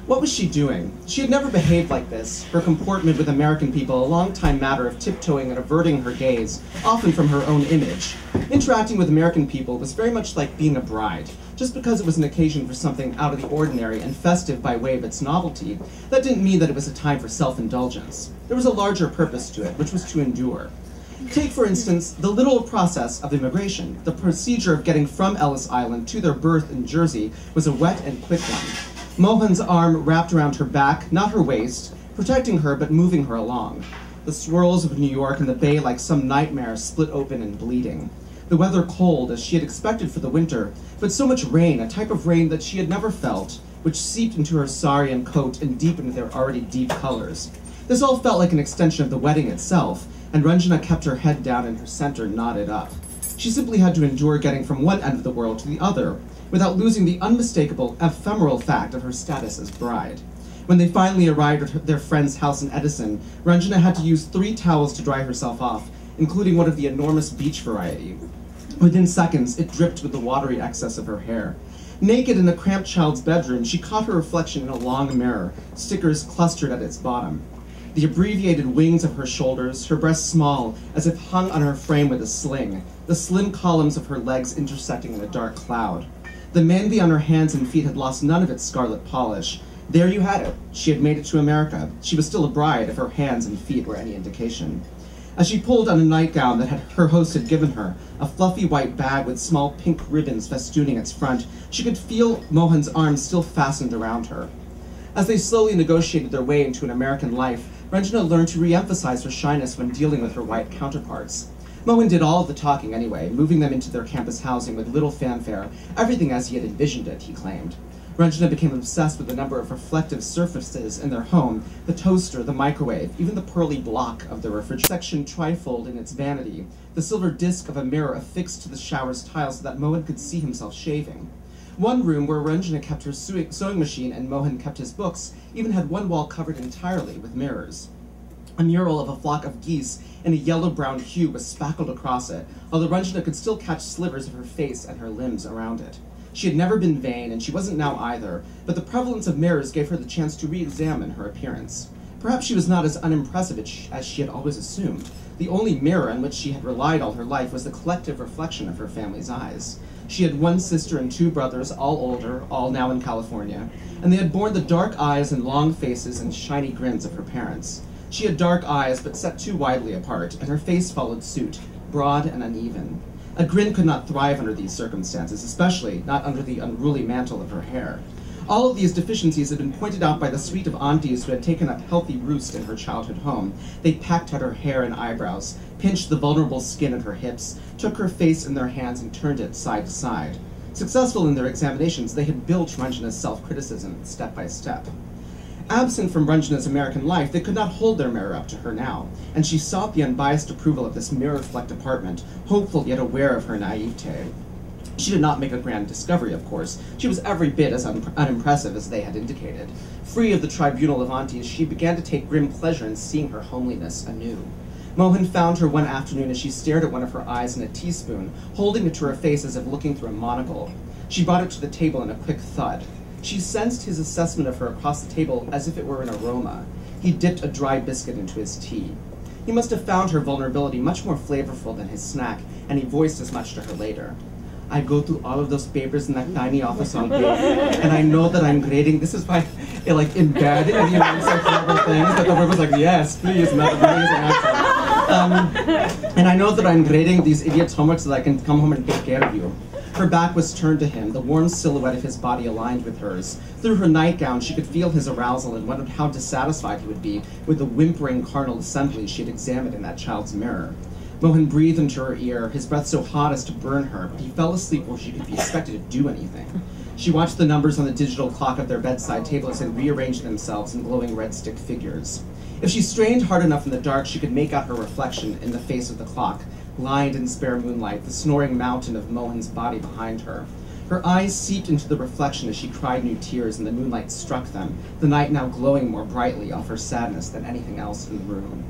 What was she doing? She had never behaved like this, her comportment with American people a long-time matter of tiptoeing and averting her gaze, often from her own image. Interacting with American people was very much like being a bride. Just because it was an occasion for something out of the ordinary and festive by way of its novelty, that didn't mean that it was a time for self-indulgence. There was a larger purpose to it, which was to endure. Take, for instance, the literal process of immigration. The procedure of getting from Ellis Island to their berth in Jersey was a wet and quick one. Mohan's arm wrapped around her back, not her waist, protecting her but moving her along. The swirls of New York and the bay like some nightmare split open and bleeding. The weather cold, as she had expected for the winter, but so much rain, a type of rain that she had never felt, which seeped into her sari and coat and deepened their already deep colors. This all felt like an extension of the wedding itself, and Ranjana kept her head down and her center knotted up. She simply had to endure getting from one end of the world to the other, without losing the unmistakable, ephemeral fact of her status as bride. When they finally arrived at their friend's house in Edison, Ranjana had to use 3 towels to dry herself off, including one of the enormous beach variety. Within seconds, it dripped with the watery excess of her hair. Naked in a cramped child's bedroom, she caught her reflection in a long mirror, stickers clustered at its bottom. The abbreviated wings of her shoulders, her breasts small, as if hung on her frame with a sling, the slim columns of her legs intersecting in a dark cloud. The mehndi on her hands and feet had lost none of its scarlet polish. There you had it. She had made it to America. She was still a bride if her hands and feet were any indication. As she pulled on a nightgown that her host had given her, a fluffy white bag with small pink ribbons festooning its front, she could feel Mohan's arms still fastened around her. As they slowly negotiated their way into an American life, Ranjana learned to re-emphasize her shyness when dealing with her white counterparts. Mohan did all of the talking anyway, moving them into their campus housing with little fanfare, everything as he had envisioned it, he claimed. Ranjana became obsessed with the number of reflective surfaces in their home, the toaster, the microwave, even the pearly block of the refrigerator. Section trifold in its vanity, the silver disc of a mirror affixed to the shower's tile so that Mohan could see himself shaving. One room where Ranjana kept her sewing machine and Mohan kept his books even had one wall covered entirely with mirrors. A mural of a flock of geese in a yellow-brown hue was spackled across it, although Ranjana could still catch slivers of her face and her limbs around it. She had never been vain, and she wasn't now either, but the prevalence of mirrors gave her the chance to re-examine her appearance. Perhaps she was not as unimpressive as she had always assumed. The only mirror on which she had relied all her life was the collective reflection of her family's eyes. She had 1 sister and 2 brothers, all older, all now in California, and they had borne the dark eyes and long faces and shiny grins of her parents. She had dark eyes, but set too widely apart, and her face followed suit, broad and uneven. A grin could not thrive under these circumstances, especially not under the unruly mantle of her hair. All of these deficiencies had been pointed out by the suite of aunties who had taken up healthy roost in her childhood home. They packed at her hair and eyebrows, pinched the vulnerable skin at her hips, took her face in their hands and turned it side to side. Successful in their examinations, they had built Ranjana's self-criticism step by step. Absent from Ranjana's American life, they could not hold their mirror up to her now, and she sought the unbiased approval of this mirror-flecked apartment, hopeful yet aware of her naivete. She did not make a grand discovery, of course. She was every bit as unimpressive as they had indicated. Free of the tribunal of aunties, she began to take grim pleasure in seeing her homeliness anew. Mohan found her one afternoon as she stared at one of her eyes in a teaspoon, holding it to her face as if looking through a monocle. She brought it to the table in a quick thud. She sensed his assessment of her across the table as if it were an aroma. He dipped a dry biscuit into his tea. He must have found her vulnerability much more flavorful than his snack, and he voiced as much to her later. I go through all of those papers in that tiny office all day, and I know that I'm grading. This is why, like in bed, and you know, such horrible things. But the word was like, yes, please, not amazing. And I know that I'm grading these idiots' homework so that I can come home and take care of you. Her back was turned to him, the warm silhouette of his body aligned with hers. Through her nightgown, she could feel his arousal and wondered how dissatisfied he would be with the whimpering carnal assemblies she had examined in that child's mirror. Mohan breathed into her ear, his breath so hot as to burn her, but he fell asleep before she could be expected to do anything. She watched the numbers on the digital clock of their bedside table as they rearranged themselves in glowing red stick figures. If she strained hard enough in the dark, she could make out her reflection in the face of the clock, blind in spare moonlight, the snoring mountain of Mohan's body behind her. Her eyes seeped into the reflection as she cried new tears, and the moonlight struck them, the night now glowing more brightly off her sadness than anything else in the room.